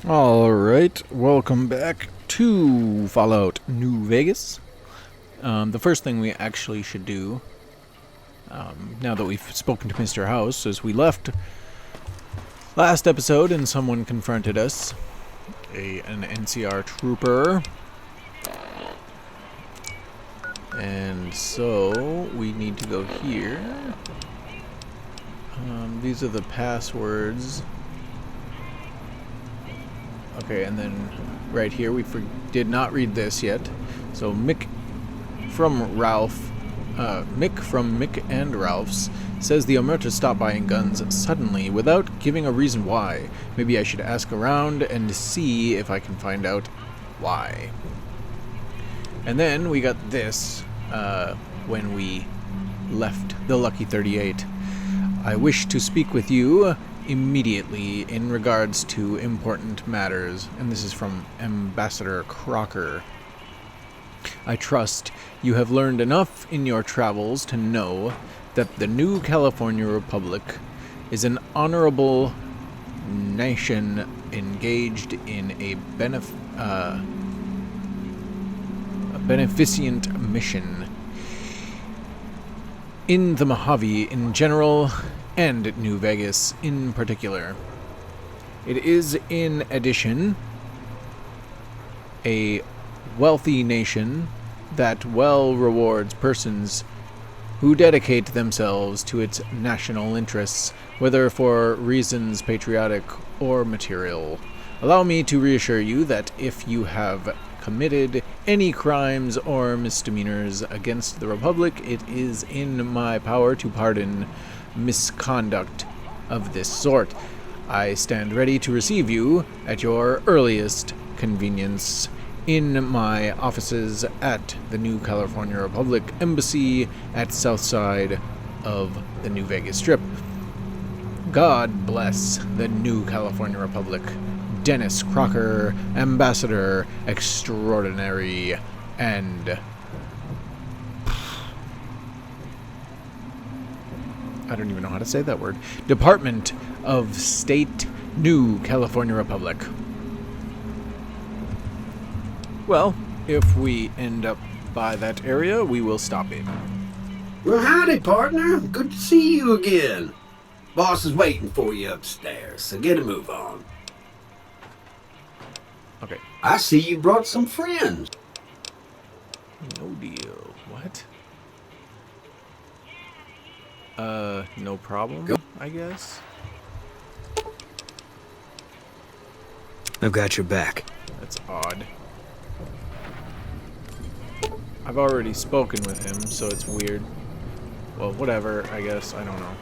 Alright, welcome back to Fallout New Vegas. The first thing we actually should do, now that we've spoken to Mr. House, is we left last episode and someone confronted us, an NCR trooper. And so, we need to go here. These are the passwords. Okay, and then right here, we did not read this yet. So Mick from Mick and Ralph's says the Omerta stopped buying guns suddenly without giving a reason why. Maybe I should ask around and see if I can find out why. And then we got this when we left the Lucky 38. I wish to speak with you immediately in regards to important matters. And this is from Ambassador Crocker. I trust you have learned enough in your travels to know that the New California Republic is an honorable nation engaged in a beneficent mission in the Mojave in general and New Vegas in particular. It is, in addition, a wealthy nation that well rewards persons who dedicate themselves to its national interests, whether for reasons patriotic or material. Allow me to reassure you that if you have committed any crimes or misdemeanors against the Republic, it is in my power to pardon misconduct of this sort. I stand ready to receive you at your earliest convenience in my offices at the New California Republic Embassy at south side of the New Vegas Strip. God bless the New California Republic. Dennis Crocker, Ambassador Extraordinary, and I don't even know how to say that word. Department of State, New California Republic. Well, if we end up by that area, we will stop in. Well, howdy, partner. Good to see you again. Boss is waiting for you upstairs, so get a move on. Okay. I see you brought some friends. No deal. What? No problem, I guess. I've got your back. That's odd. I've already spoken with him, so it's weird. Well, whatever, I guess. I don't know.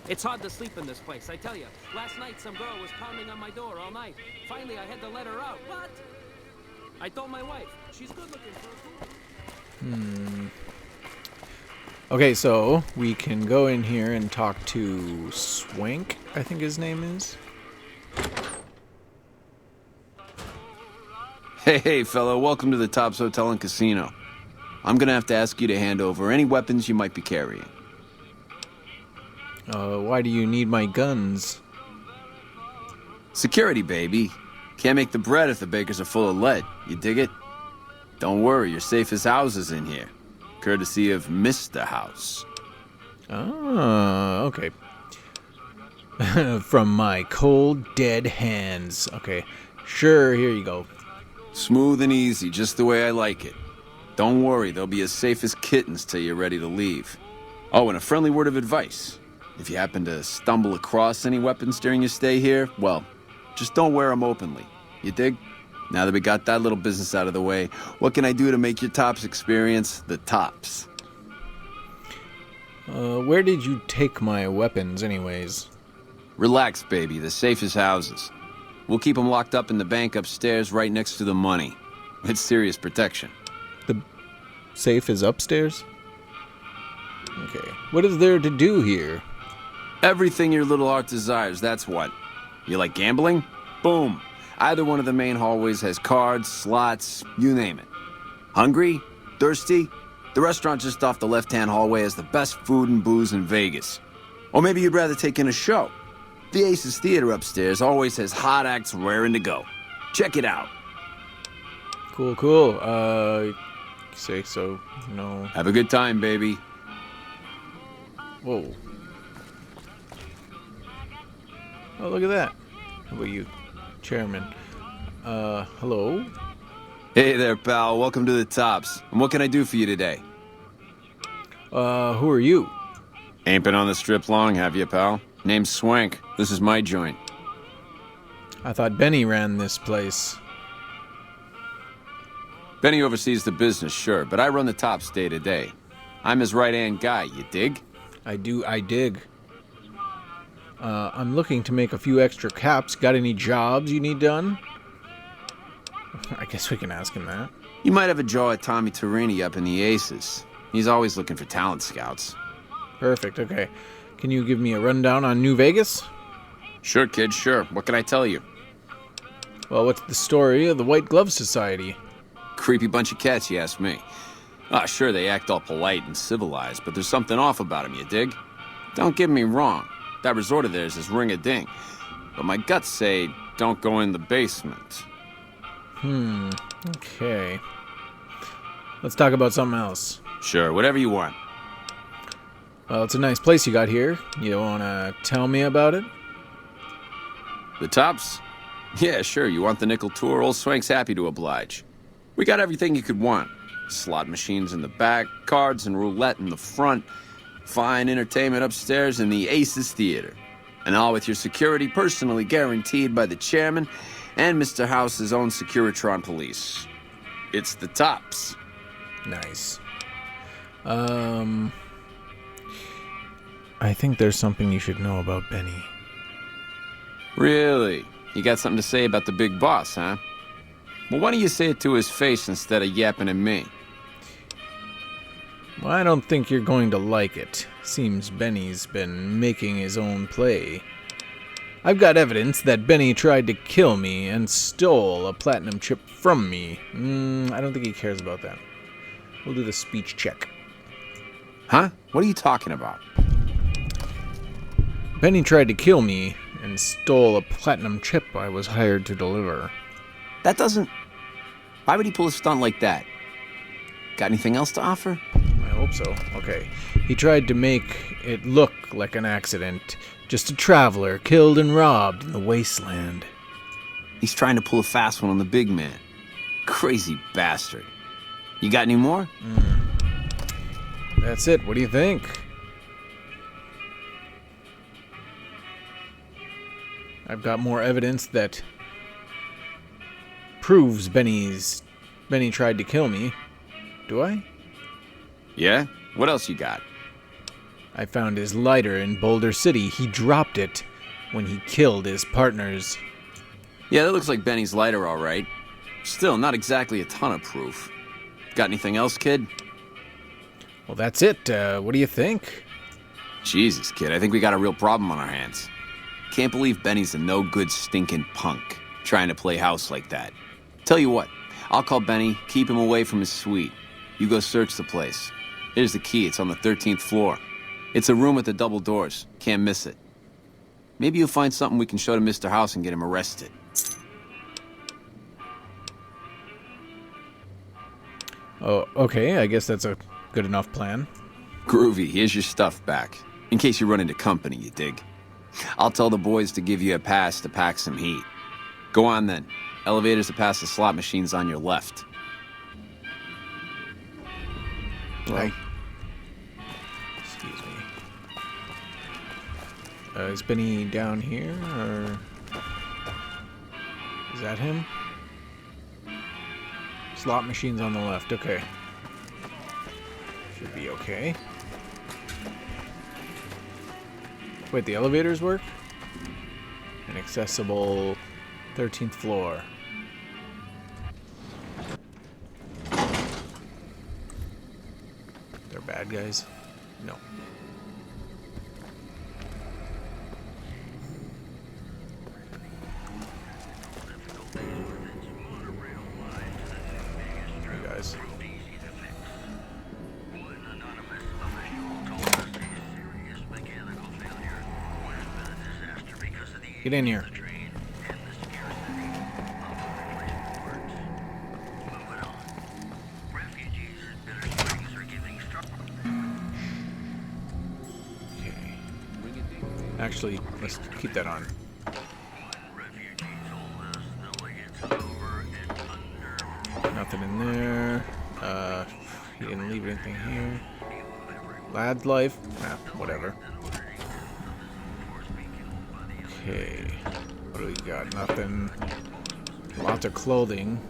It's hard to sleep in this place, I tell you. Last night, some girl was pounding on my door all night. Finally, I had to let her out. What? I told my wife. She's good looking for a Okay, so we can go in here and talk to Swank, I think his name is. Hey, fellow, welcome to the Tops Hotel and Casino. I'm gonna have to ask you to hand over any weapons you might be carrying. Why do you need my guns? Security, baby. Can't make the bread if the bakers are full of lead. You dig it? Don't worry, you're safe as houses in here. Courtesy of Mr. House. Oh, okay. From my cold, dead hands. Okay, sure, here you go. Smooth and easy, just the way I like it. Don't worry, they'll be as safe as kittens till you're ready to leave. Oh, and a friendly word of advice. If you happen to stumble across any weapons during your stay here, well, just don't wear them openly. You dig? Now that we got that little business out of the way, what can I do to make your Tops experience the tops? Where did you take my weapons, anyways? Relax, baby. The safe is houses. We'll keep them locked up in the bank upstairs right next to the money. It's serious protection. The safe is upstairs? Okay. What is there to do here? Everything your little heart desires, that's what. You like gambling? Boom. Either one of the main hallways has cards, slots, you name it. Hungry? Thirsty? The restaurant just off the left-hand hallway has the best food and booze in Vegas. Or maybe you'd rather take in a show. The Aces Theater upstairs always has hot acts raring to go. Check it out. Cool, cool. Say so. No. Have a good time, baby. Whoa. Oh, look at that. How about you, Chairman? Hello? Hey there, pal. Welcome to the Tops. And what can I do for you today? Who are you? Ain't been on the strip long, have you, pal? Name's Swank. This is my joint. I thought Benny ran this place. Benny oversees the business, sure, but I run the Tops day to day. I'm his right-hand guy, you dig? I dig. I'm looking to make a few extra caps. Got any jobs you need done? I guess we can ask him that. You might have a jaw at Tommy Torini up in the Aces. He's always looking for talent scouts. Perfect, okay. Can you give me a rundown on New Vegas? Sure, kid, sure. What can I tell you? Well, what's the story of the White Glove Society? Creepy bunch of cats, you ask me. Ah, sure, they act all polite and civilized, but there's something off about them, you dig? Don't get me wrong. That resort of theirs is ring-a-ding. But my guts say don't go in the basement. Okay. Let's talk about something else. Sure, whatever you want. Well, it's a nice place you got here. You want to tell me about it? The Tops? Yeah, sure, you want the nickel tour? Old Swank's happy to oblige. We got everything you could want. Slot machines in the back, cards and roulette in the front, fine entertainment upstairs in the Aces Theater. And all with your security personally guaranteed by the chairman and Mr. House's own Securitron police. It's the Tops. Nice. I think there's something you should know about Benny. Really? You got something to say about the big boss, huh? Well, why don't you say it to his face instead of yapping at me? Well, I don't think you're going to like it. Seems Benny's been making his own play. I've got evidence that Benny tried to kill me and stole a platinum chip from me. I don't think he cares about that. We'll do the speech check. Huh? What are you talking about? Benny tried to kill me and stole a platinum chip I was hired to deliver. That doesn't... Why would he pull a stunt like that? Got anything else to offer? I hope so. Okay. He tried to make it look like an accident. Just a traveler killed and robbed in the wasteland. He's trying to pull a fast one on the big man. Crazy bastard. You got any more? That's it. What do you think? I've got more evidence that proves Benny tried to kill me. Do I? Yeah? What else you got? I found his lighter in Boulder City. He dropped it when he killed his partners. Yeah, that looks like Benny's lighter, all right. Still, not exactly a ton of proof. Got anything else, kid? Well, that's it. What do you think? Jesus, kid, I think we got a real problem on our hands. Can't believe Benny's a no-good stinking punk, trying to play house like that. Tell you what, I'll call Benny, keep him away from his suite. You go search the place. Here's the key, it's on the 13th floor. It's a room with the double doors. Can't miss it. Maybe you'll find something we can show to Mr. House and get him arrested. Oh, okay. I guess that's a good enough plan. Groovy, here's your stuff back. In case you run into company, you dig. I'll tell the boys to give you a pass to pack some heat. Go on then. Elevators to pass the slot machines on your left. Well, excuse me. Is Benny down here, or is that him? Slot machines on the left. Okay. Should be okay. Wait, the elevators work? Inaccessible 13th floor. They're bad guys? No. You guys. Get in here. Okay. Actually, let's keep that on. Nothing in there. He didn't leave anything here. Lad's life. Nah, whatever. Okay. What do we got? Nothing. Lots of clothing.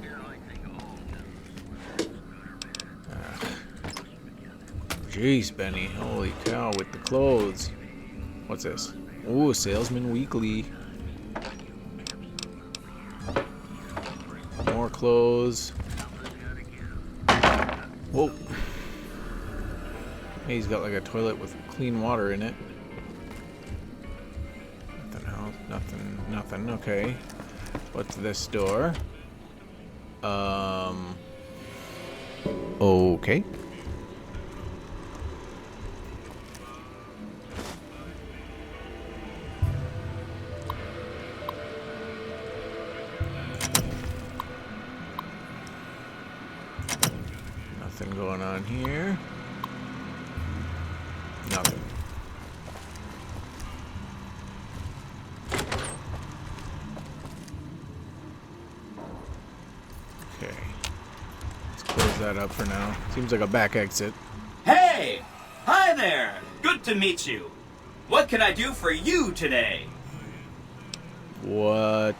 Jeez, Benny. Holy cow, with the clothes. What's this? Ooh, Salesman Weekly. More clothes. Whoa. Hey, he's got like a toilet with clean water in it. Nothing else. Nothing. Okay. What's this door? Okay. Nothing going on here. Nothing. Okay. Let's close that up for now. Seems like a back exit. Hey! Hi there! Good to meet you. What can I do for you today? What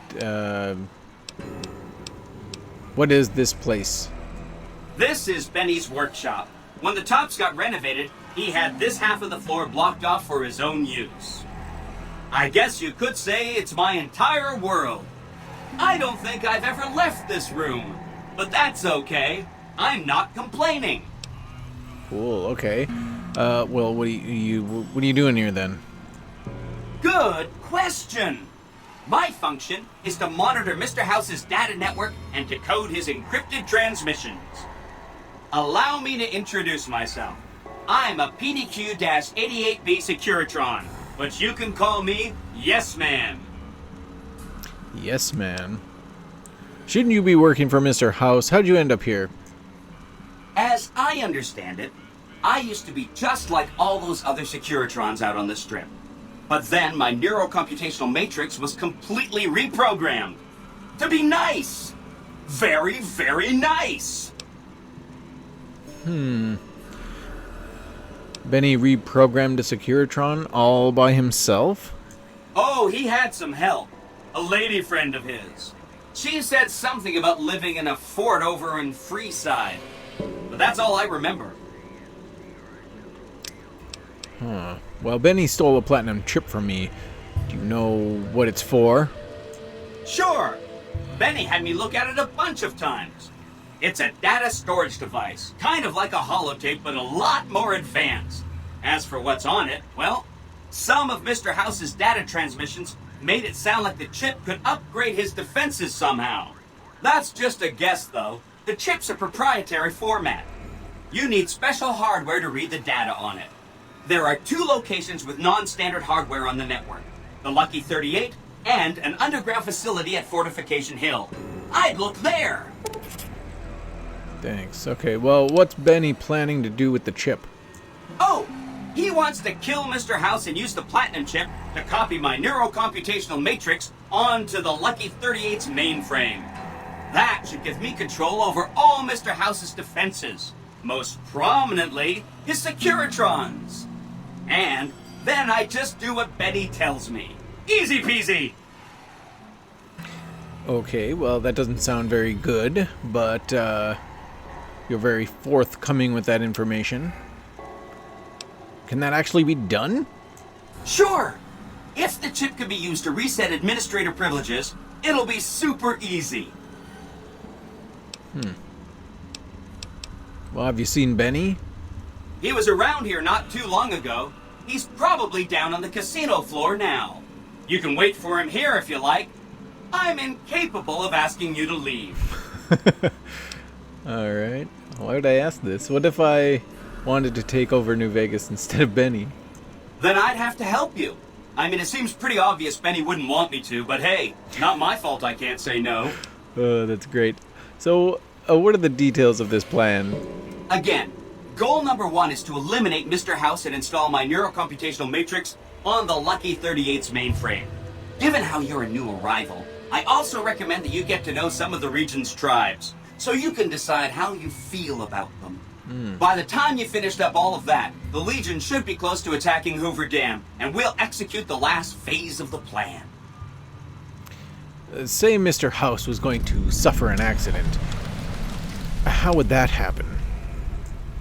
is this place? This is Benny's workshop. When the tops got renovated, he had this half of the floor blocked off for his own use. I guess you could say it's my entire world. I don't think I've ever left this room, but that's okay. I'm not complaining. Cool. Okay. Well, what are you doing here then? Good question. My function is to monitor Mr. House's data network and decode his encrypted transmissions. Allow me to introduce myself. I'm a PDQ-88B Securitron, but you can call me Yes Man. Yes, man. Shouldn't you be working for Mr. House? How'd you end up here? As I understand it, I used to be just like all those other Securitrons out on the strip. But then my neurocomputational matrix was completely reprogrammed. To be nice! Very, very nice! Benny reprogrammed a Securitron all by himself? Oh, he had some help. A lady friend of his. She said something about living in a fort over in Freeside. But that's all I remember. Huh. Well, Benny stole a platinum chip from me. Do you know what it's for? Sure. Benny had me look at it a bunch of times. It's a data storage device, kind of like a holotape, but a lot more advanced. As for what's on it, well, some of Mr. House's data transmissions made it sound like the chip could upgrade his defenses somehow. That's just a guess, though. The chip's a proprietary format. You need special hardware to read the data on it. There are 2 locations with non-standard hardware on the network. The Lucky 38 and an underground facility at Fortification Hill. I'd look there! Thanks. Okay, well, what's Benny planning to do with the chip? Oh! He wants to kill Mr. House and use the platinum chip to copy my neurocomputational matrix onto the Lucky 38's mainframe. That should give me control over all Mr. House's defenses. Most prominently, his Securitrons. And then I just do what Benny tells me. Easy peasy! Okay, well, that doesn't sound very good, but you're very forthcoming with that information. Can that actually be done? Sure! If the chip can be used to reset administrator privileges, it'll be super easy. Well, have you seen Benny? He was around here not too long ago. He's probably down on the casino floor now. You can wait for him here if you like. I'm incapable of asking you to leave. Alright. Why would I ask this? What if I wanted to take over New Vegas instead of Benny? Then I'd have to help you. I mean, it seems pretty obvious Benny wouldn't want me to, but hey, not my fault I can't say no. That's great. So, what are the details of this plan? Again, goal number 1 is to eliminate Mr. House and install my neurocomputational matrix on the Lucky 38's mainframe. Given how you're a new arrival, I also recommend that you get to know some of the region's tribes, so you can decide how you feel about them. By the time you finished up all of that, the Legion should be close to attacking Hoover Dam, and we'll execute the last phase of the plan. Say Mr. House was going to suffer an accident. How would that happen?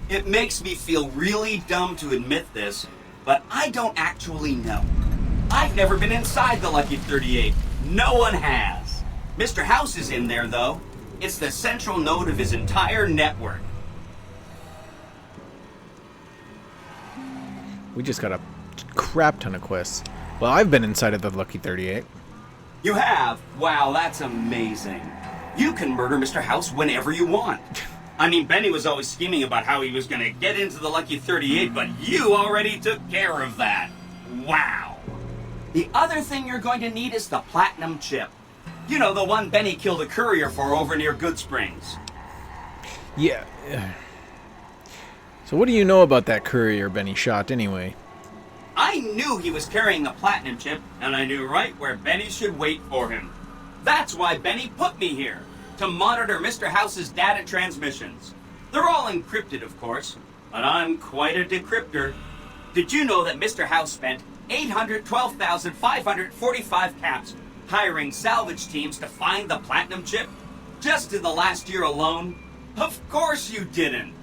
It makes me feel really dumb to admit this, but I don't actually know. I've never been inside the Lucky 38. No one has. Mr. House is in there, though. It's the central node of his entire network. We just got a crap ton of quests. Well, I've been inside of the Lucky 38. You have? Wow, that's amazing. You can murder Mr. House whenever you want. I mean, Benny was always scheming about how he was going to get into the Lucky 38, but you already took care of that. Wow. The other thing you're going to need is the platinum chip. You know, the one Benny killed a courier for over near Good Springs. Yeah. So what do you know about that courier Benny shot anyway? I knew he was carrying the platinum chip, and I knew right where Benny should wait for him. That's why Benny put me here, to monitor Mr. House's data transmissions. They're all encrypted, of course, but I'm quite a decryptor. Did you know that Mr. House spent 812,545 caps hiring salvage teams to find the platinum chip? Just in the last year alone? Of course you didn't.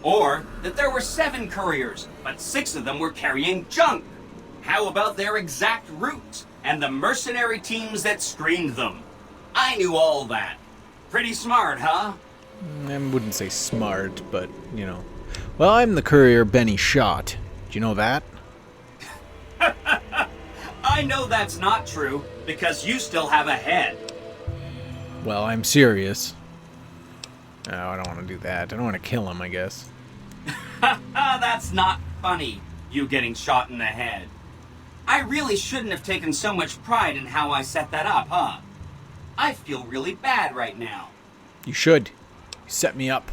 Or that there were 7 couriers, but 6 of them were carrying junk. How about their exact routes and the mercenary teams that screened them? I knew all that. Pretty smart, huh? I wouldn't say smart, but, you know. Well, I'm the courier Benny shot. Do you know that? I know that's not true, because you still have a head. Well, I'm serious. Oh, I don't want to do that. I don't want to kill him, I guess. That's not funny, you getting shot in the head. I really shouldn't have taken so much pride in how I set that up, huh? I feel really bad right now. You should. You set me up.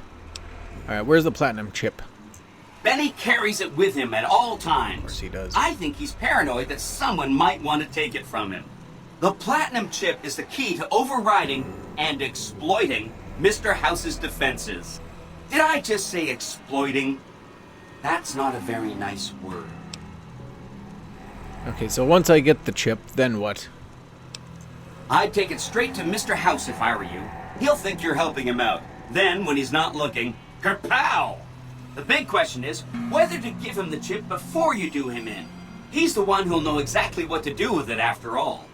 Alright, where's the platinum chip? Benny carries it with him at all times. Of course he does. I think he's paranoid that someone might want to take it from him. The platinum chip is the key to overriding and exploiting Mr. House's defenses. Did I just say exploiting? That's not a very nice word. Okay, so once I get the chip, then what? I'd take it straight to Mr. House if I were you. He'll think you're helping him out. Then, when he's not looking, kerpow! The big question is whether to give him the chip before you do him in. He's the one who'll know exactly what to do with it after all.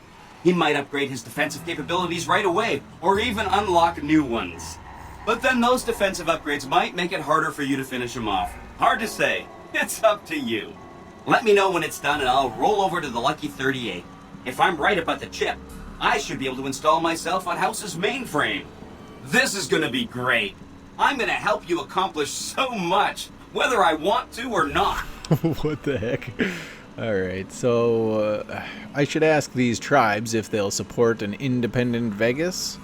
He might upgrade his defensive capabilities right away, or even unlock new ones. But then those defensive upgrades might make it harder for you to finish him off. Hard to say. It's up to you. Let me know when it's done and I'll roll over to the Lucky 38. If I'm right about the chip, I should be able to install myself on House's mainframe. This is gonna be great. I'm gonna help you accomplish so much, whether I want to or not. What the heck? Alright, so I should ask these tribes if they'll support an independent Vegas.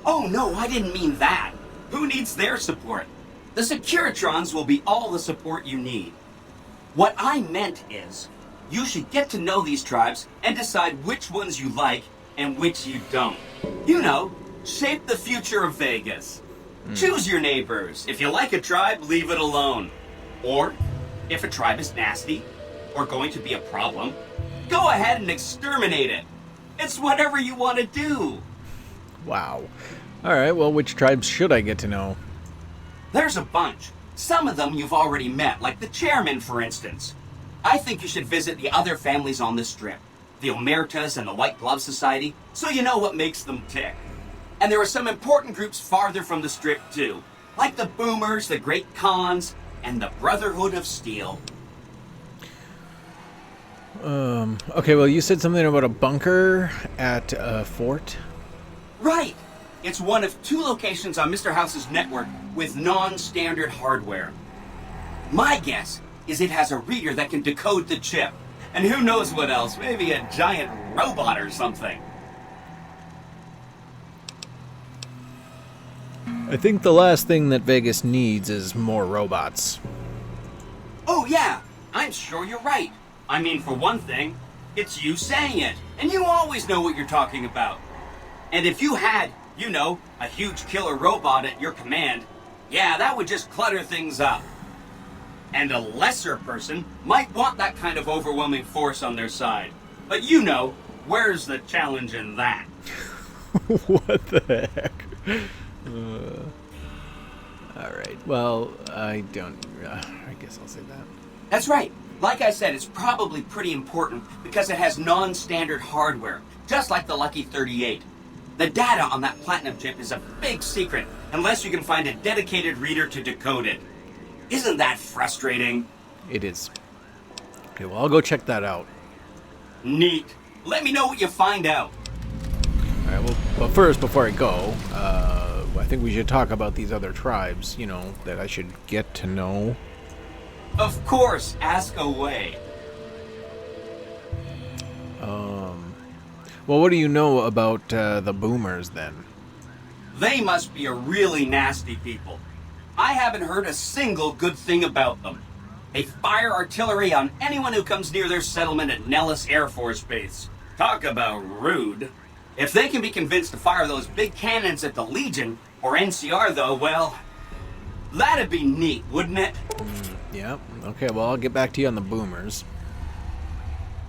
Oh no, I didn't mean that. Who needs their support? The Securitrons will be all the support you need. What I meant is, you should get to know these tribes and decide which ones you like and which you don't. You know, shape the future of Vegas. Choose your neighbors. If you like a tribe, leave it alone. Or, if a tribe is nasty or going to be a problem, go ahead and exterminate it. It's whatever you want to do. Wow. Alright, well, which tribes should I get to know? There's a bunch. Some of them you've already met, like the chairman, for instance. I think you should visit the other families on the strip, the Omertas and the White Glove Society, so you know what makes them tick. And there are some important groups farther from the strip, too, like the Boomers, the Great Khans, and the Brotherhood of Steel. Okay, well, you said something about a bunker at a fort? Right! It's one of 2 locations on Mr. House's network with non-standard hardware. My guess is it has a reader that can decode the chip. And who knows what else, maybe a giant robot or something. I think the last thing that Vegas needs is more robots. Oh yeah, I'm sure you're right. I mean, for one thing, it's you saying it, and you always know what you're talking about. And if you had, you know, a huge killer robot at your command, yeah, that would just clutter things up. And a lesser person might want that kind of overwhelming force on their side. But you know, where's the challenge in that? What the heck? Alright, well, I guess I'll say that. That's right. Like I said, it's probably pretty important because it has non-standard hardware, just like the Lucky 38. The data on that platinum chip is a big secret, unless you can find a dedicated reader to decode it. Isn't that frustrating? It is. Okay, well, I'll go check that out. Neat. Let me know what you find out. Alright, well, but first, before I go, I think we should talk about these other tribes, you know, that I should get to know. Of course, ask away. Well, what do you know about the boomers, then? They must be a really nasty people. I haven't heard a single good thing about them. They fire artillery on anyone who comes near their settlement at Nellis Air Force Base. Talk about rude. If they can be convinced to fire those big cannons at the Legion, or NCR though, well, that'd be neat, wouldn't it? Yeah, okay, well, I'll get back to you on the boomers.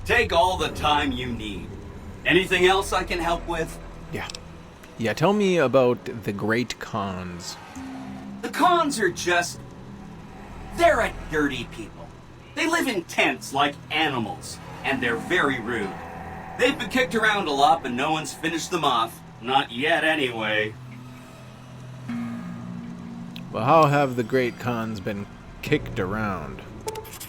Take all the time you need. Anything else I can help with? Yeah, tell me about the Great Khans. The Khans are just... they're a dirty people. They live in tents like animals, and they're very rude. They've been kicked around a lot, but no one's finished them off. Not yet, anyway. Well, how have the Great Khans been kicked around?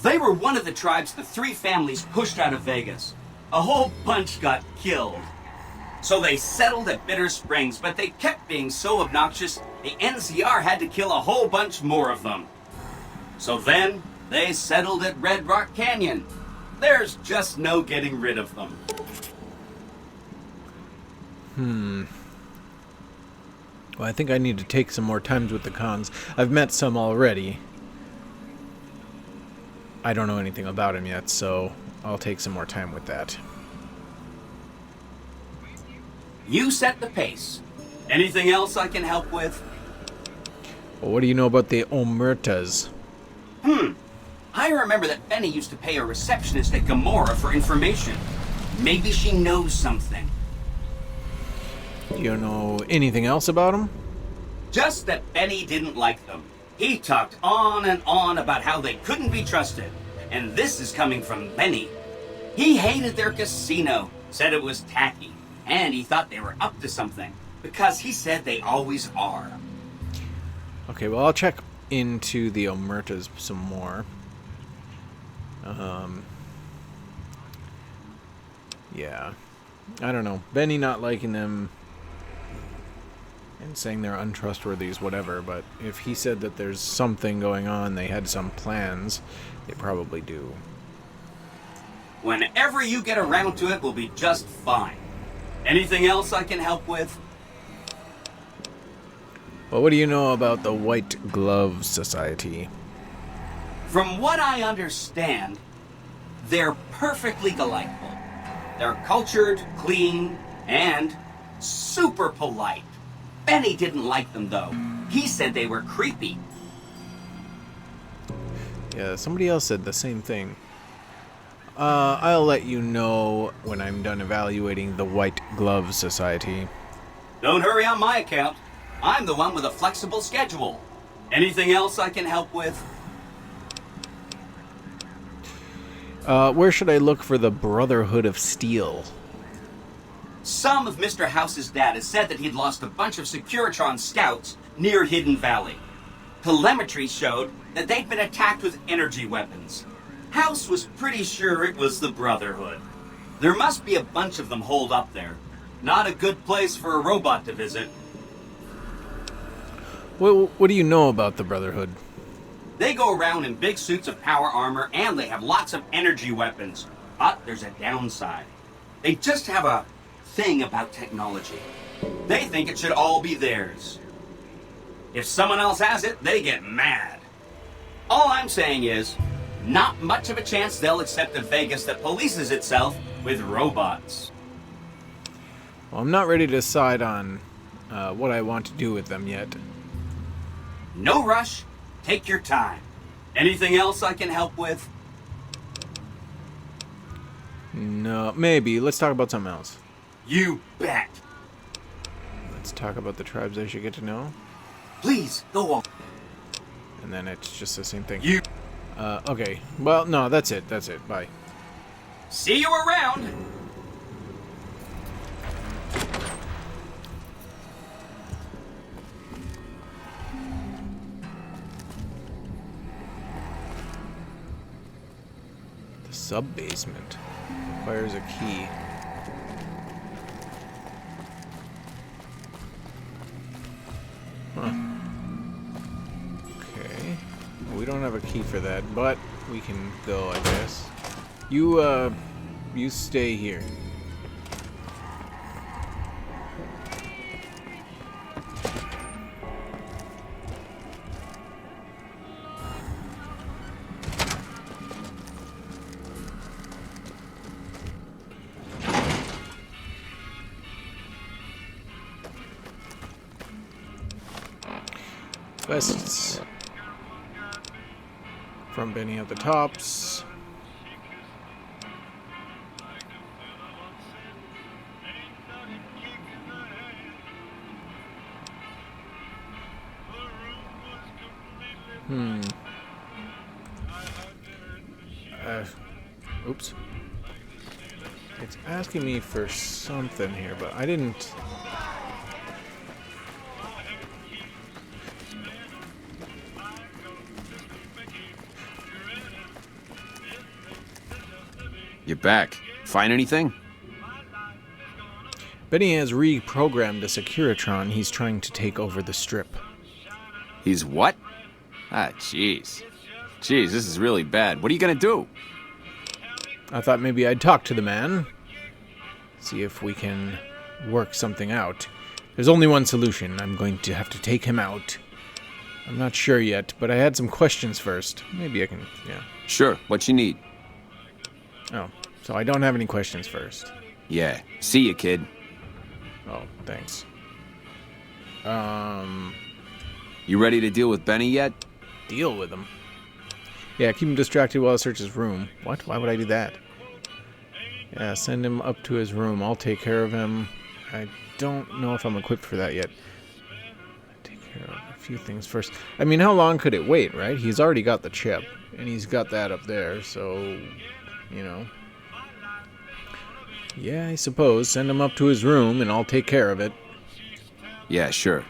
They were one of the tribes the three families pushed out of Vegas. A whole bunch got killed. So they settled at Bitter Springs, but they kept being so obnoxious, the NCR had to kill a whole bunch more of them. So then, they settled at Red Rock Canyon. There's just no getting rid of them. Well, I think I need to take some more times with the Khans. I've met some already. I don't know anything about him yet, so I'll take some more time with that. You set the pace. Anything else I can help with? Well, what do you know about the Omertas? I remember that Benny used to pay a receptionist at Gamora for information. Maybe she knows something. Do you know anything else about them? Just that Benny didn't like them. He talked on and on about how they couldn't be trusted. And this is coming from Benny. He hated their casino, said it was tacky, and he thought they were up to something, because he said they always are. Okay, well, I'll check into the Omertas some more. Yeah. I don't know. Benny not liking them and saying they're untrustworthy is whatever, but if he said that there's something going on, they had some plans, they probably do. Whenever you get around to it, we'll be just fine. Anything else I can help with? Well, what do you know about the White Glove Society? From what I understand, they're perfectly delightful. They're cultured, clean, and super polite. Benny didn't like them, though. He said they were creepy. Yeah, somebody else said the same thing. I'll let you know when I'm done evaluating the White Glove Society. Don't hurry on my account. I'm the one with a flexible schedule. Anything else I can help with? Where should I look for the Brotherhood of Steel? Some of Mr. House's data said that he'd lost a bunch of Securitron scouts near Hidden Valley. Telemetry showed that they'd been attacked with energy weapons. House was pretty sure it was the Brotherhood. There must be a bunch of them holed up there. Not a good place for a robot to visit. What do you know about the Brotherhood? They go around in big suits of power armor, and they have lots of energy weapons. But there's a downside. They just have a thing about technology. They think it should all be theirs. If someone else has it, they get mad. All I'm saying is, not much of a chance they'll accept a Vegas that polices itself with robots. Well, I'm not ready to decide on what I want to do with them yet. No rush. Take your time. Anything else I can help with? No, maybe. Let's talk about something else. You bet. Let's talk about the tribes I should get to know. Please, go on. And then it's just the same thing. You. Okay. Well, no, that's it. That's it. Bye. See you around. The sub-basement requires a key. Huh. Okay. Well, we don't have a key for that, but we can go, I guess. You stay here. Quests from Benny at the Tops. Oops. It's asking me for something here, but I didn't. You're back. Find anything? Benny has reprogrammed a Securitron. He's trying to take over the strip. He's what? Ah, jeez. Jeez, this is really bad. What are you gonna do? I thought maybe I'd talk to the man. See if we can work something out. There's only one solution. I'm going to have to take him out. I'm not sure yet, but I had some questions first. Maybe I can, yeah. Sure, what you need? Oh, so I don't have any questions first. Yeah, see you, kid. Oh, thanks. You ready to deal with Benny yet? Deal with him? Yeah, keep him distracted while I search his room. What? Why would I do that? Yeah, send him up to his room. I'll take care of him. I don't know if I'm equipped for that yet. Take care of a few things first. I mean, how long could it wait, right? He's already got the chip, and he's got that up there, so, you know. Yeah, I suppose. Send him up to his room, and I'll take care of it. Yeah, sure.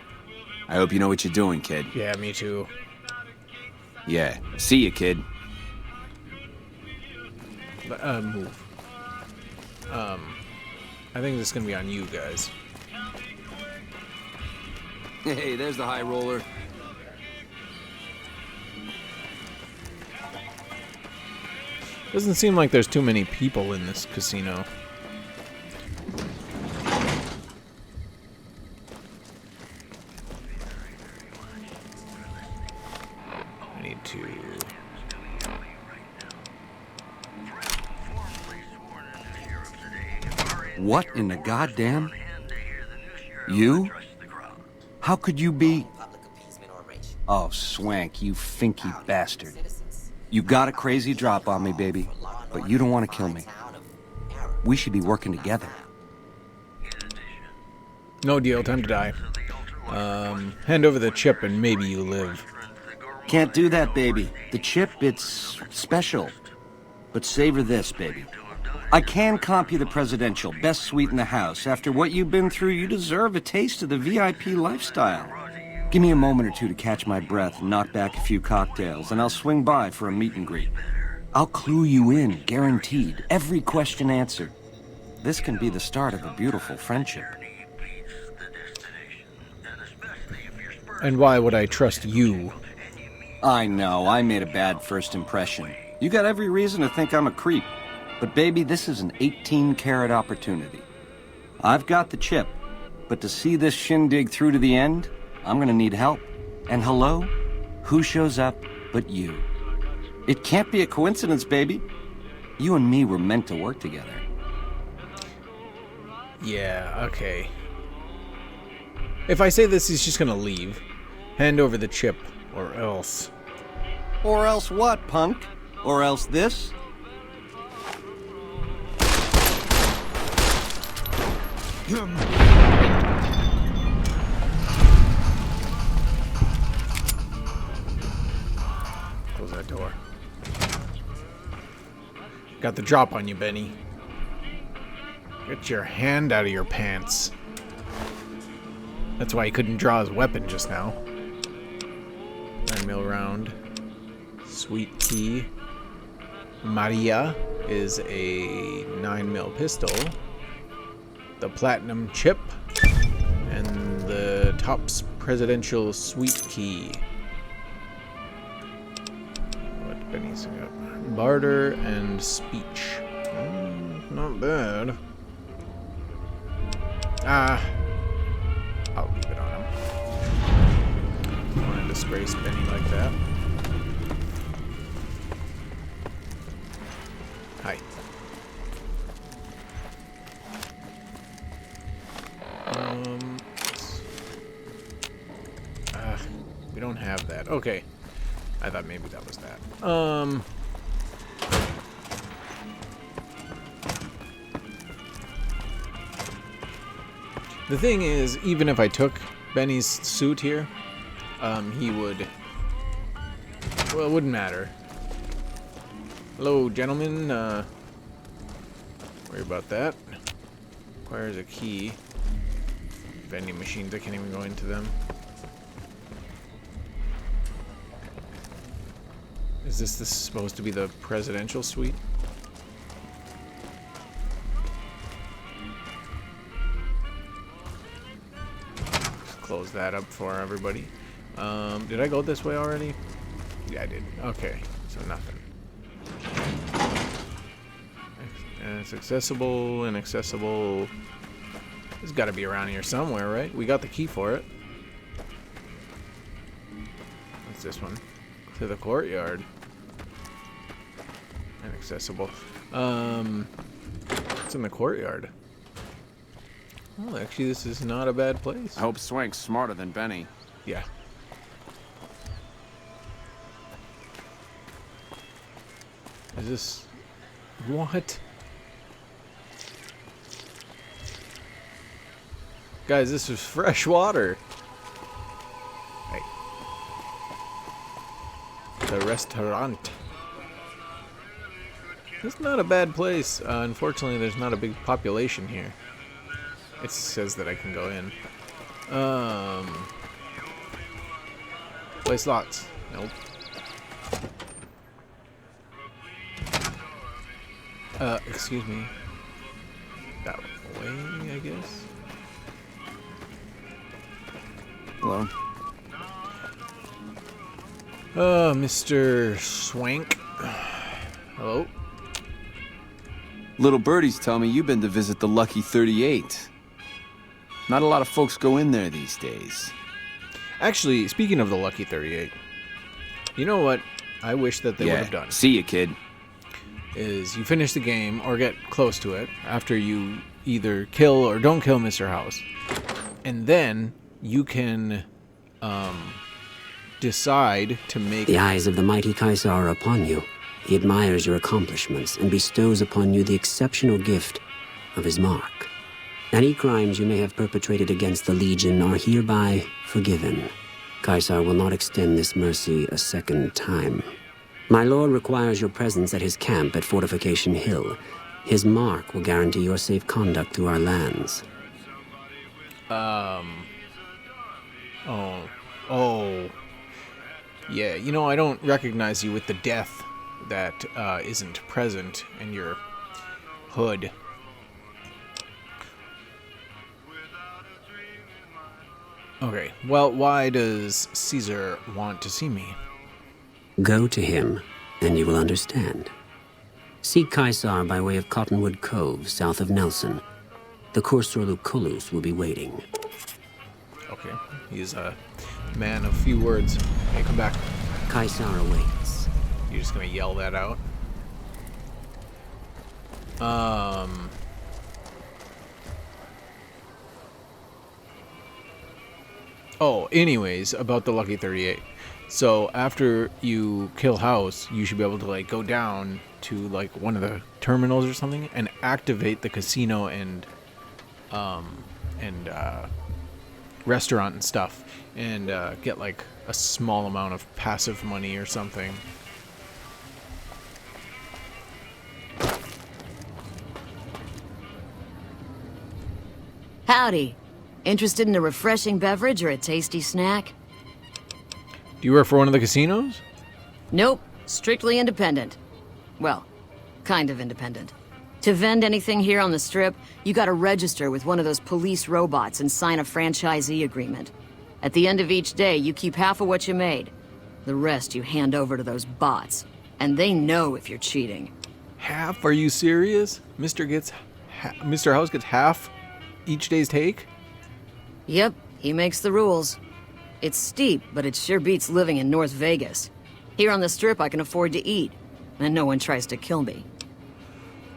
I hope you know what you're doing, kid. Yeah, me too. Yeah, see you, kid. Move. I think this is gonna be on you guys. Hey, there's the high roller. Doesn't seem like there's too many people in this casino. I need to... What in the goddamn? You? How could you be... Oh, Swank, you finky bastard. You got a crazy drop on me, baby, but you don't want to kill me. We should be working together. No deal, time to die. Hand over the chip and maybe you live. Can't do that, baby. The chip, it's special. But savor this, baby. I can comp you the presidential, best suite in the house. After what you've been through, you deserve a taste of the VIP lifestyle. Give me a moment or two to catch my breath and knock back a few cocktails, and I'll swing by for a meet and greet. I'll clue you in, guaranteed. Every question answered. This can be the start of a beautiful friendship. And why would I trust you? I know, I made a bad first impression. You got every reason to think I'm a creep. But baby, this is an 18-carat opportunity. I've got the chip, but to see this shindig through to the end, I'm gonna need help. And hello? Who shows up but you? It can't be a coincidence, baby. You and me were meant to work together. Yeah, okay. If I say this, he's just gonna leave. Hand over the chip, or else. Or else what, punk? Or else this? Close that door. Got the drop on you, Benny. Get your hand out of your pants. That's why he couldn't draw his weapon just now. 9mm round. Sweet key. Maria is a 9mm pistol. The platinum chip. And the Topps presidential sweet key. What Benny's got? Barter and speech. Not bad. I'll leave it on him. Don't want to disgrace Benny like that. Hi. We don't have that. Okay. I thought maybe that was that. The thing is, even if I took Benny's suit here, he would... Well, it wouldn't matter. Hello, gentlemen. Worry about that. Requires a key. Vending machines, I can't even go into them. Is this supposed to be the presidential suite? Close that up for everybody. Did I go this way already? Yeah, I did. Okay, so nothing. And it's accessible, inaccessible. It's got to be around here somewhere, right? We got the key for it. What's this one? To the courtyard. Inaccessible. It's in the courtyard. Oh, actually, this is not a bad place. I hope Swank's smarter than Benny. Yeah. Is this... What? Guys, this is fresh water. Hey. The restaurant. It's not a bad place. Unfortunately, there's not a big population here. It says that I can go in. Play slots. Nope. Excuse me. That way, I guess. Hello. Mr. Swank. Hello. Little birdies tell me you've been to visit the Lucky 38. Not a lot of folks go in there these days. Actually, speaking of the Lucky 38, you know what I wish that they would have done? See ya, kid. Is you finish the game or get close to it after you either kill or don't kill Mr. House. And then you can decide to make... The eyes of the mighty Kaiser are upon you. He admires your accomplishments and bestows upon you the exceptional gift of his mark. Any crimes you may have perpetrated against the Legion are hereby forgiven. Kaiser will not extend this mercy a second time. My lord requires your presence at his camp at Fortification Hill. His mark will guarantee your safe conduct through our lands. Oh. Yeah, you know, I don't recognize you with the death that isn't present in your hood. Okay, well, why does Caesar want to see me? Go to him, and you will understand. Seek Caesar by way of Cottonwood Cove, south of Nelson. The Cursor Lucullus will be waiting. Okay, he's a man of few words. Hey, come back. Caesar awaits. You're just gonna yell that out? Oh, anyways, about the Lucky 38. So after you kill House, you should be able to like go down to like one of the terminals or something and activate the casino and restaurant and stuff, and get like a small amount of passive money or something. Howdy. Interested in a refreshing beverage or a tasty snack? Do you work for one of the casinos? Nope. Strictly independent. Well, kind of independent. To vend anything here on the Strip, you gotta register with one of those police robots and sign a franchisee agreement. At the end of each day, you keep half of what you made. The rest you hand over to those bots. And they know if you're cheating. Half? Are you serious? Mr. House gets half each day's take? Yep, he makes the rules. It's steep, but it sure beats living in North Vegas. Here on the Strip, I can afford to eat, and no one tries to kill me.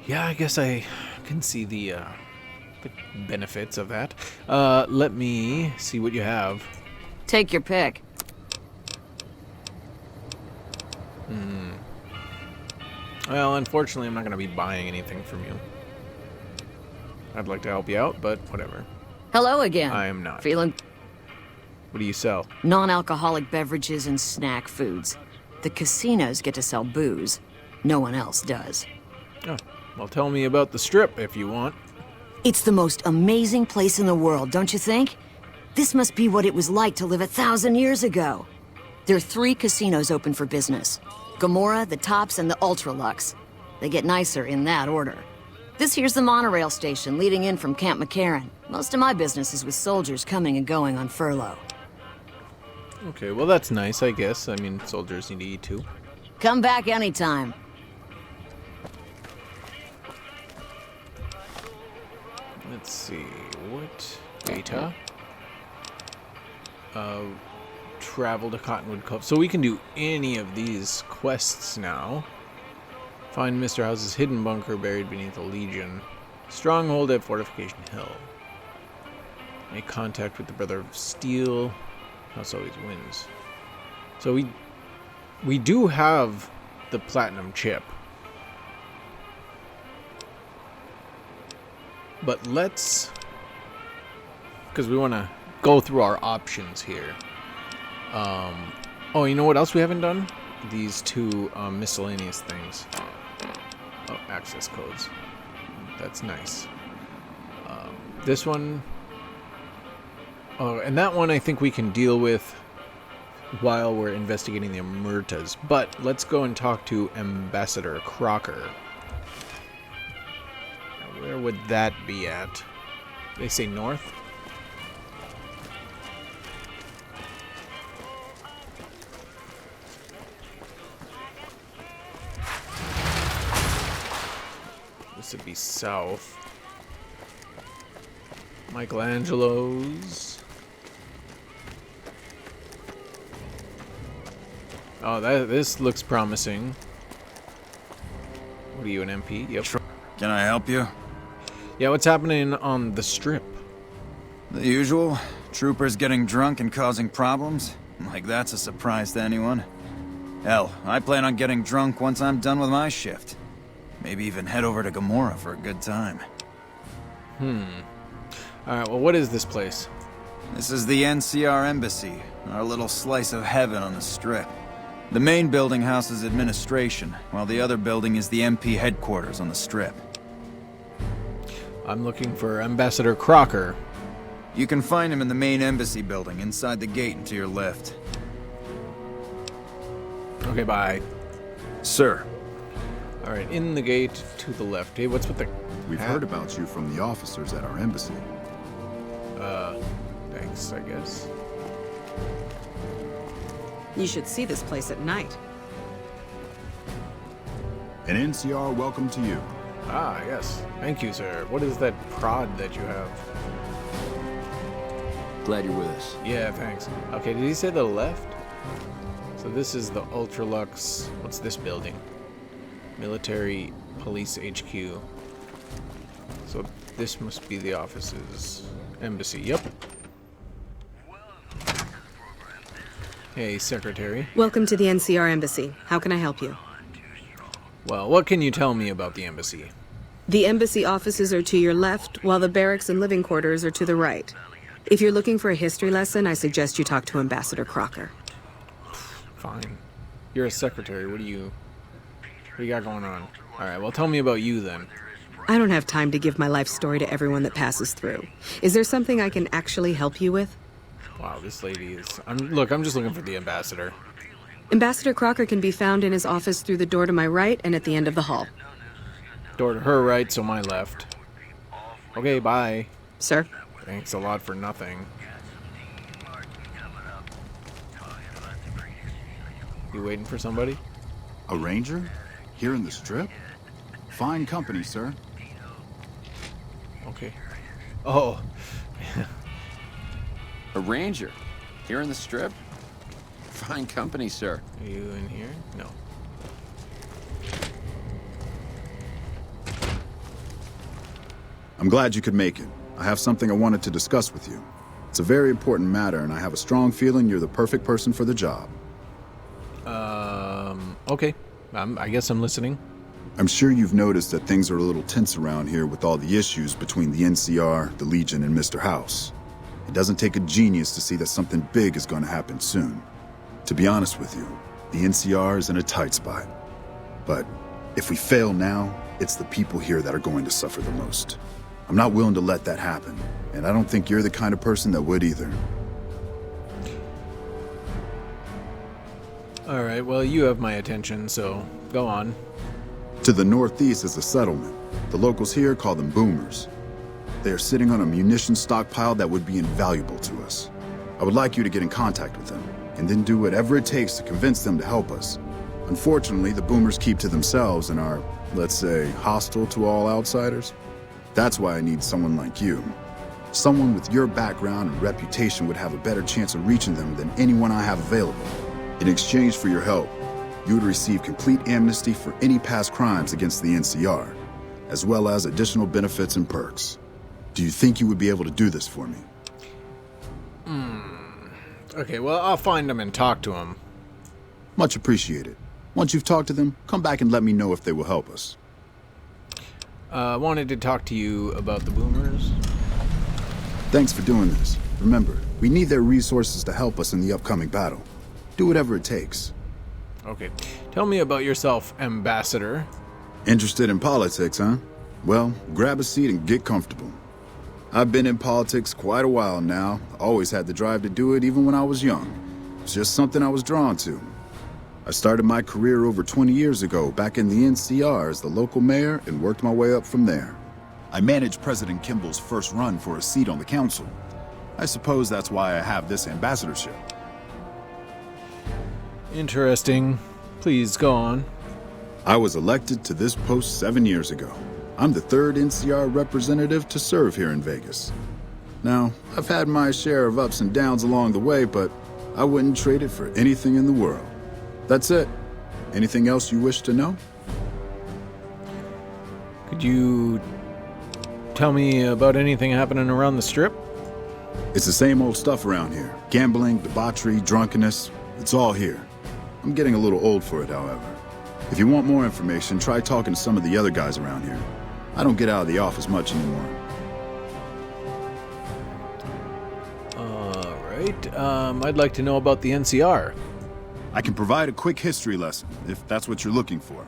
Yeah, I guess I can see the benefits of that. Let me see what you have. Take your pick. Well, unfortunately, I'm not going to be buying anything from you. I'd like to help you out, but whatever. Hello again. I am not. Feeling What do you sell? non-alcoholic beverages and snack foods. The casinos get to sell booze. No one else does. Oh, well, tell me about the Strip if you want. It's the most amazing place in the world, don't you think? This must be what it was like to live 1,000 years ago. There are 3 casinos open for business. Gomorrah, the Tops, and the Ultralux. They get nicer in that order. This here's the monorail station leading in from Camp McCarran. Most of my business is with soldiers coming and going on furlough. Okay, well, that's nice, I guess. I mean, soldiers need to eat too. Come back anytime. Let's see, what data? Travel to Cottonwood Cove. So we can do any of these quests now. Find Mr. House's hidden bunker buried beneath the Legion. Stronghold at Fortification Hill. Make contact with the Brother of Steel. House always wins. So we do have the platinum chip. But let's, because we want to go through our options here. Oh, you know what else we haven't done? These 2 miscellaneous things. Oh, access codes. That's nice. This one. Oh, and that one I think we can deal with while we're investigating the Omertas. But let's go and talk to Ambassador Crocker. Where would that be at? They say north? This would be south. Michelangelo's. Oh, this looks promising. What are you, an MP? Yep. Can I help you? Yeah, what's happening on the Strip? The usual. Troopers getting drunk and causing problems. Like that's a surprise to anyone. Hell, I plan on getting drunk once I'm done with my shift. Maybe even head over to Gomorrah for a good time. Alright, well, what is this place? This is the NCR Embassy, our little slice of heaven on the Strip. The main building houses administration, while the other building is the MP headquarters on the Strip. I'm looking for Ambassador Crocker. You can find him in the main embassy building, inside the gate and to your left. Okay, bye. Sir. Alright, in the gate to the left. Hey, what's with the... We've heard about you from the officers at our embassy. Thanks, I guess. You should see this place at night. An NCR welcome to you. Ah, yes. Thank you, sir. What is that prod that you have? Glad you're with us. Yeah, thanks. Okay, did he say the left? So this is the Ultralux... What's this building? Military Police HQ. So this must be the offices. Embassy, yep. Hey, Secretary. Welcome to the NCR Embassy. How can I help you? Well, what can you tell me about the embassy? The embassy offices are to your left, while the barracks and living quarters are to the right. If you're looking for a history lesson, I suggest you talk to Ambassador Crocker. Fine. You're a secretary. What do you got going on? Alright, well tell me about you then. I don't have time to give my life story to everyone that passes through. Is there something I can actually help you with? Wow, this lady is... Look, I'm just looking for the ambassador. Ambassador Crocker can be found in his office through the door to my right and at the end of the hall. Door to her right, so my left. Okay, bye. Sir? Thanks a lot for nothing. You waiting for somebody? A ranger? Here in the Strip? Fine company, sir. Okay. Oh. A ranger? Here in the Strip? Fine company, sir. Are you in here? No. I'm glad you could make it. I have something I wanted to discuss with you. It's a very important matter, and I have a strong feeling you're the perfect person for the job. Okay. I guess I'm listening. I'm sure you've noticed that things are a little tense around here with all the issues between the NCR, the Legion, and Mr. House. It doesn't take a genius to see that something big is going to happen soon. To be honest with you, the NCR is in a tight spot. But if we fail now, it's the people here that are going to suffer the most. I'm not willing to let that happen, and I don't think you're the kind of person that would either. Alright, well, you have my attention, so go on. To the northeast is a settlement. The locals here call them boomers. They are sitting on a munitions stockpile that would be invaluable to us. I would like you to get in contact with them, and then do whatever it takes to convince them to help us. Unfortunately, the boomers keep to themselves and are, let's say, hostile to all outsiders. That's why I need someone like you. Someone with your background and reputation would have a better chance of reaching them than anyone I have available. In exchange for your help, you would receive complete amnesty for any past crimes against the NCR, as well as additional benefits and perks. Do you think you would be able to do this for me? Okay, well, I'll find them and talk to them. Much appreciated. Once you've talked to them, come back and let me know if they will help us. I wanted to talk to you about the boomers. Thanks for doing this. Remember, we need their resources to help us in the upcoming battle. Do whatever it takes. Okay. Tell me about yourself, Ambassador. Interested in politics, huh? Well, grab a seat and get comfortable. I've been in politics quite a while now. Always had the drive to do it even when I was young. It's just something I was drawn to. I started my career over 20 years ago back in the NCR as the local mayor and worked my way up from there. I managed President Kimball's first run for a seat on the council. I suppose that's why I have this ambassadorship. Interesting. Please go on. I was elected to this post 7 years ago. I'm the third NCR representative to serve here in Vegas. Now, I've had my share of ups and downs along the way, but I wouldn't trade it for anything in the world. That's it. Anything else you wish to know? Could you tell me about anything happening around the Strip? It's the same old stuff around here. Gambling, debauchery, drunkenness. It's all here. I'm getting a little old for it, however. If you want more information, try talking to some of the other guys around here. I don't get out of the office much anymore. Alright, I'd like to know about the NCR. I can provide a quick history lesson, if that's what you're looking for.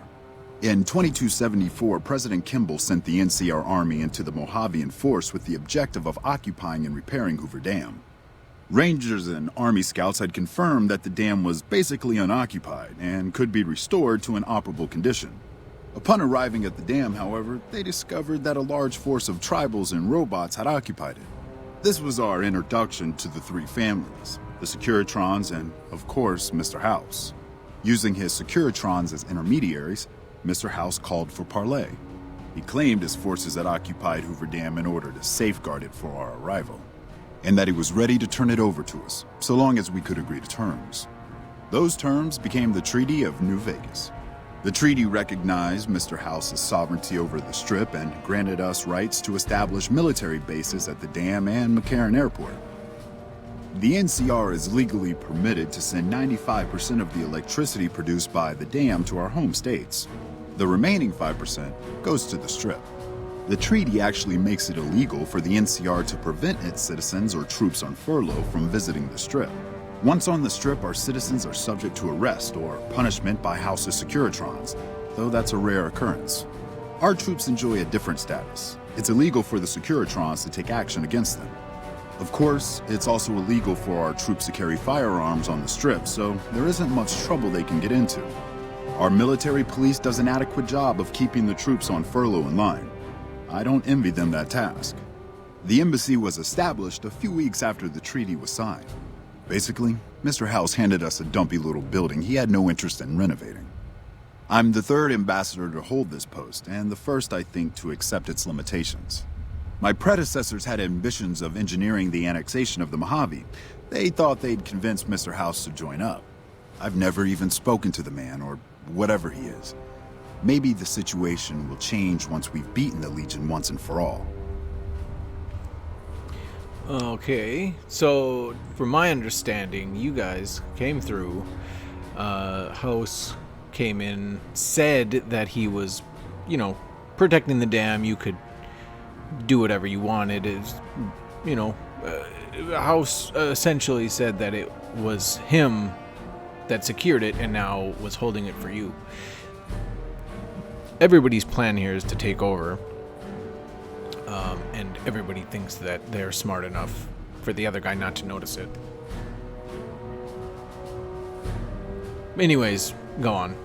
In 2274, President Kimball sent the NCR Army into the Mojavian Force with the objective of occupying and repairing Hoover Dam. Rangers and Army scouts had confirmed that the dam was basically unoccupied and could be restored to an operable condition. Upon arriving at the dam, however, they discovered that a large force of tribals and robots had occupied it. This was our introduction to the three families, the Securitrons and, of course, Mr. House. Using his Securitrons as intermediaries, Mr. House called for parley. He claimed his forces had occupied Hoover Dam in order to safeguard it for our arrival, and that he was ready to turn it over to us, so long as we could agree to terms. Those terms became the Treaty of New Vegas. The treaty recognized Mr. House's sovereignty over the Strip and granted us rights to establish military bases at the dam and McCarran Airport. The NCR is legally permitted to send 95% of the electricity produced by the dam to our home states. The remaining 5% goes to the Strip. The treaty actually makes it illegal for the NCR to prevent its citizens or troops on furlough from visiting the Strip. Once on the Strip, our citizens are subject to arrest or punishment by House's Securitrons, though that's a rare occurrence. Our troops enjoy a different status. It's illegal for the Securitrons to take action against them. Of course, it's also illegal for our troops to carry firearms on the Strip, so there isn't much trouble they can get into. Our military police does an adequate job of keeping the troops on furlough in line. I don't envy them that task. The embassy was established a few weeks after the treaty was signed. Basically, Mr. House handed us a dumpy little building he had no interest in renovating. I'm the third ambassador to hold this post, and the first, I think, to accept its limitations. My predecessors had ambitions of engineering the annexation of the Mojave. They thought they'd convince Mr. House to join up. I've never even spoken to the man, or whatever he is. Maybe the situation will change once we've beaten the Legion once and for all. Okay, so from my understanding, you guys came through. House came in, said that he was, protecting the dam. You could do whatever you wanted. House essentially said that it was him that secured it and now was holding it for you. Everybody's plan here is to take over. And everybody thinks that they're smart enough for the other guy not to notice it. Anyways, go on.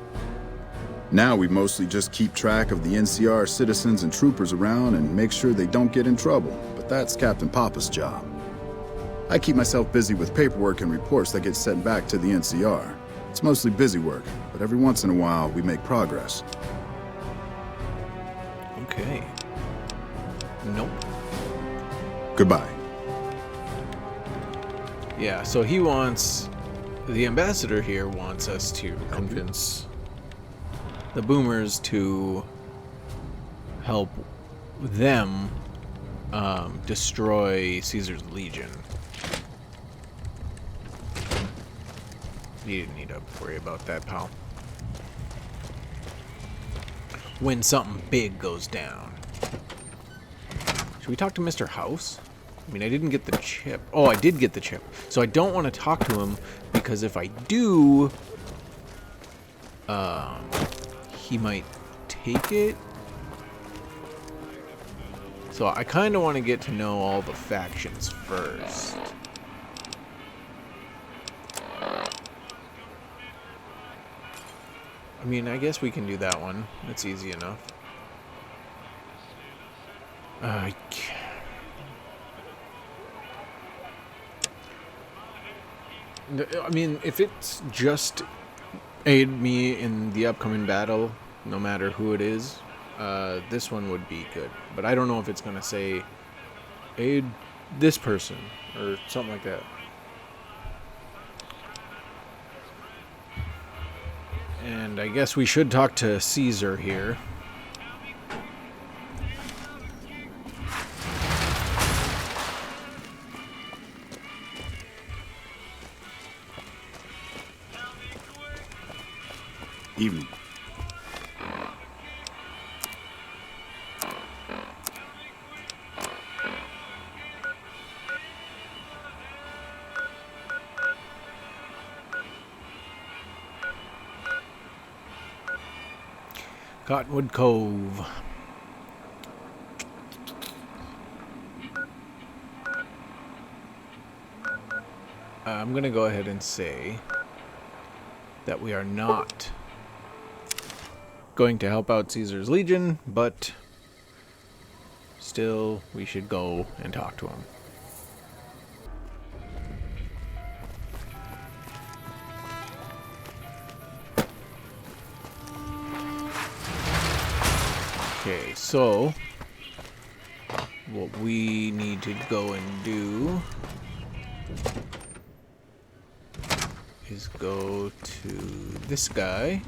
Now we mostly just keep track of the NCR citizens and troopers around and make sure they don't get in trouble, but that's Captain Papa's job. I keep myself busy with paperwork and reports that get sent back to the NCR. It's mostly busy work, but every once in a while we make progress. Okay. Nope. Goodbye. Yeah, so the ambassador here wants us to convince the boomers to help them destroy Caesar's Legion. You didn't need to worry about that, pal. When something big goes down. Should we talk to Mr. House? I mean, I didn't get the chip. Oh, I did get the chip. So I don't want to talk to him because if I do, he might take it. So I kind of want to get to know all the factions first. I mean, I guess we can do that one. That's easy enough. I mean, if it's just aid me in the upcoming battle, no matter who it is, this one would be good. But I don't know if it's going to say aid this person or something like that. And I guess we should talk to Caesar here. Evening. Cottonwood Cove. I'm going to go ahead and say that we are not going to help out Caesar's Legion, but still we should go and talk to him. Okay, so what we need to go and do is go to this guy.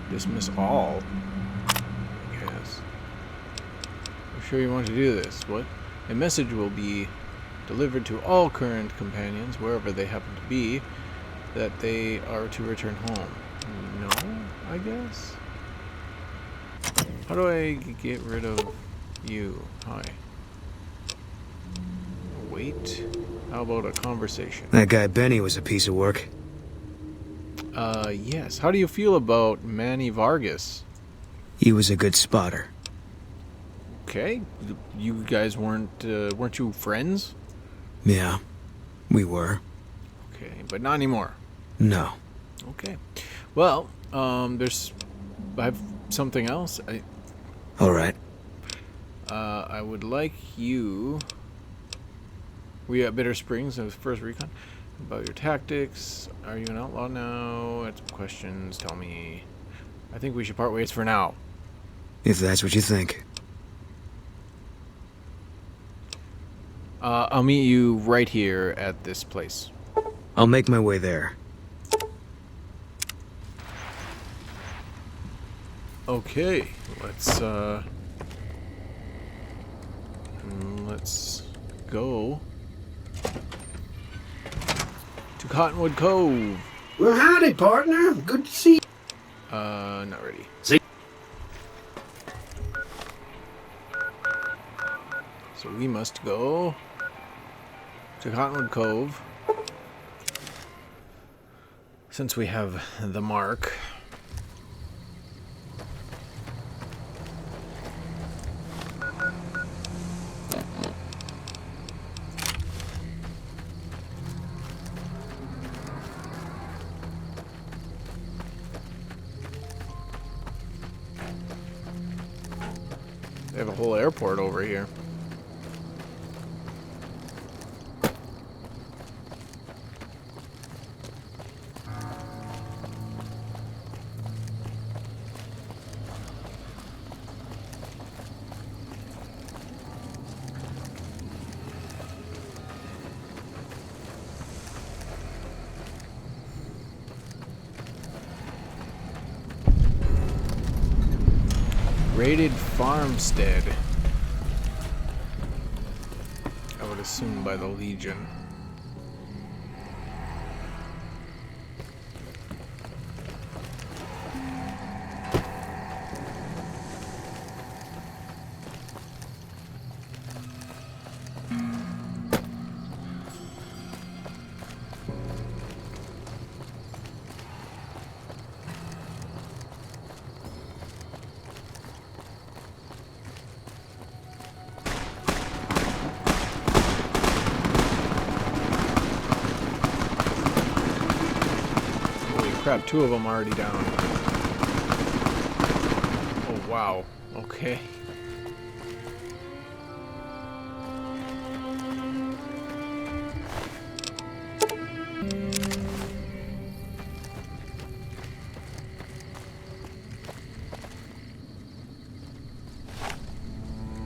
Dismiss all. Yes. I'm sure you want to do this. What? A message will be delivered to all current companions, wherever they happen to be, that they are to return home. No, I guess? How do I get rid of you? Hi. Wait. How about a conversation? That guy Benny was a piece of work. Yes. How do you feel about Manny Vargas? He was a good spotter. Okay. You guys weren't you friends? Yeah, we were. Okay, but not anymore. No. Okay. Well, I have something else. All right. I would like you. We at Bitter Springs as first recon. About your tactics. Are you an outlaw now? Add some questions. Tell me. I think we should part ways for now. If that's what you think. I'll meet you right here at this place. I'll make my way there. Okay, let's go to Cottonwood Cove. Well, howdy, partner. Good to see you. Not ready. See? So we must go to Cottonwood Cove. Since we have the mark. They have a whole airport over here. Raided farmstead. I would assume by the Legion. Crap, two of them already down. Oh, wow. Okay.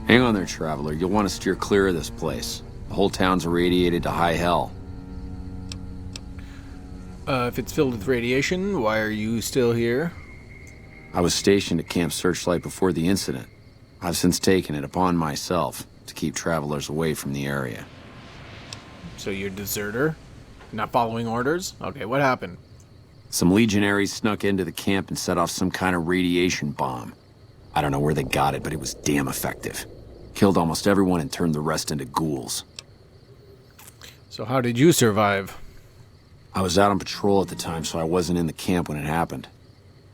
Hang on there, traveler. You'll want to steer clear of this place. The whole town's irradiated to high hell. If it's filled with radiation, why are you still here? I was stationed at Camp Searchlight before the incident. I've since taken it upon myself to keep travelers away from the area. So you're a deserter? Not following orders? Okay, what happened? Some legionaries snuck into the camp and set off some kind of radiation bomb. I don't know where they got it, but it was damn effective. Killed almost everyone and turned the rest into ghouls. So how did you survive? I was out on patrol at the time, so I wasn't in the camp when it happened.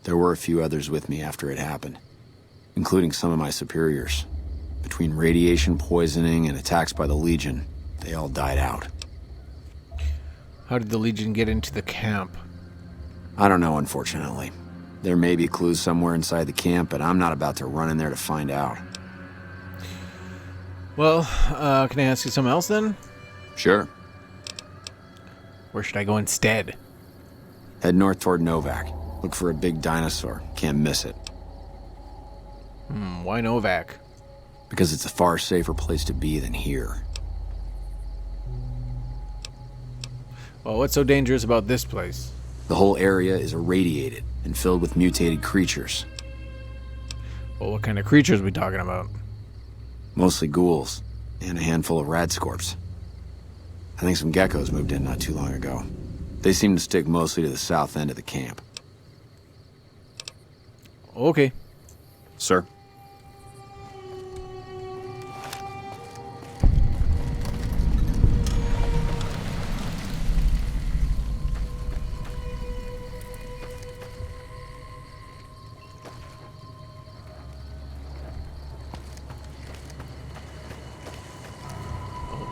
There were a few others with me after it happened, including some of my superiors. Between radiation poisoning and attacks by the Legion, they all died out. How did the Legion get into the camp? I don't know, unfortunately. There may be clues somewhere inside the camp, but I'm not about to run in there to find out. Well, can I ask you something else then? Sure. Where should I go instead? Head north toward Novak. Look for a big dinosaur. Can't miss it. Why Novak? Because it's a far safer place to be than here. Well, what's so dangerous about this place? The whole area is irradiated and filled with mutated creatures. Well, what kind of creatures are we talking about? Mostly ghouls, and a handful of radscorps. I think some geckos moved in not too long ago. They seem to stick mostly to the south end of the camp. Okay. Sir?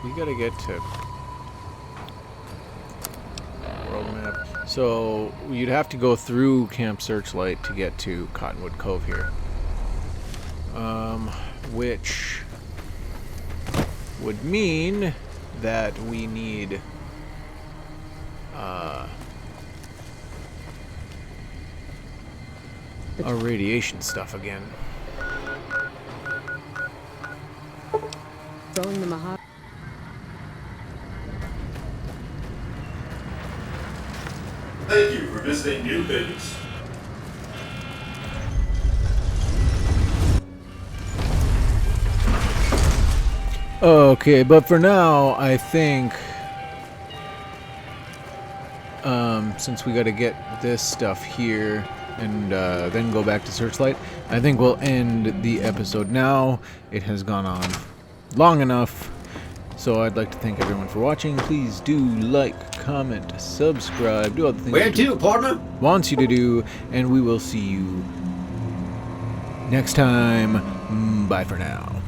We gotta get to world map. So you'd have to go through Camp Searchlight to get to Cottonwood Cove here, which would mean that we need our radiation stuff again. Throwing the Mahat. Thank you for visiting New Vegas. Okay, but for now, I think since we got to get this stuff here and then go back to Searchlight, I think we'll end the episode now. It has gone on long enough, so I'd like to thank everyone for watching. Please do like, comment, subscribe, do all the things Where to, partner? wants you to do, and we will see you next time. Bye for now.